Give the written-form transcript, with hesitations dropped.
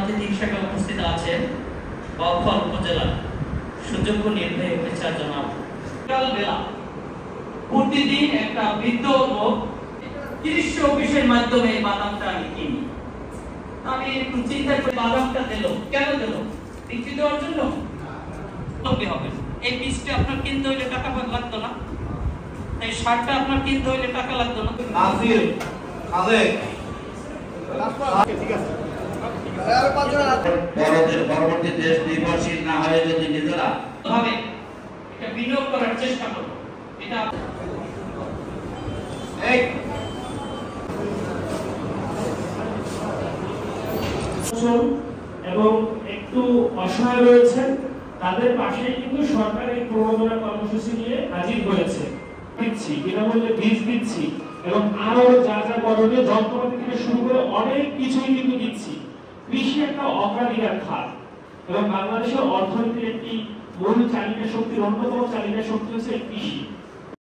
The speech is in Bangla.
অতিথি হিসেবে উপস্থিত আছেন বাউফল উপজেলা সুযোগ্য নির্বাহী অফিসার জনাব বেলা প্রতিদিন একটা বৃদ্ধ লোক ৩০ অফিসের মাধ্যমে বাদামটা আমি কিনি। আমি একটু চিন্তা করে বাদামটা দিল, কেন দিল? বিক্রি দেওয়ার জন্য হবে। এই পিসটা আপনার কিনতে হইলে টাকা লাগতো না, এই শার্টটা আপনার কিনতে হইলে টাকা লাগতো না। নাজির খালেক ঠিক আছে। পরবর্তী দেশ নির্ভরশীল না হয়ে যদি নিজেরা ভাবে এটা বিনিয়োগ করার চেষ্টা করব, এটা এবং একটু অসহায় রয়েছেন তাদের পাশে কিন্তু সরকার এই প্রণোদনা কর্মসূচি নিয়ে হাজির হয়েছে। দিচ্ছি বিনামূল্যে বীজ দিচ্ছি এবং আরো যা যা করণীয় যন্ত্রপাতি থেকে শুরু করে অনেক কিছুই কিন্তু দিচ্ছি। কৃষি একটা অগ্রাধিকার খাত এবং বাংলাদেশের অর্থনীতির একটি মূল চালিকা শক্তির অন্যতম চালিকা শক্তি হচ্ছে কৃষি।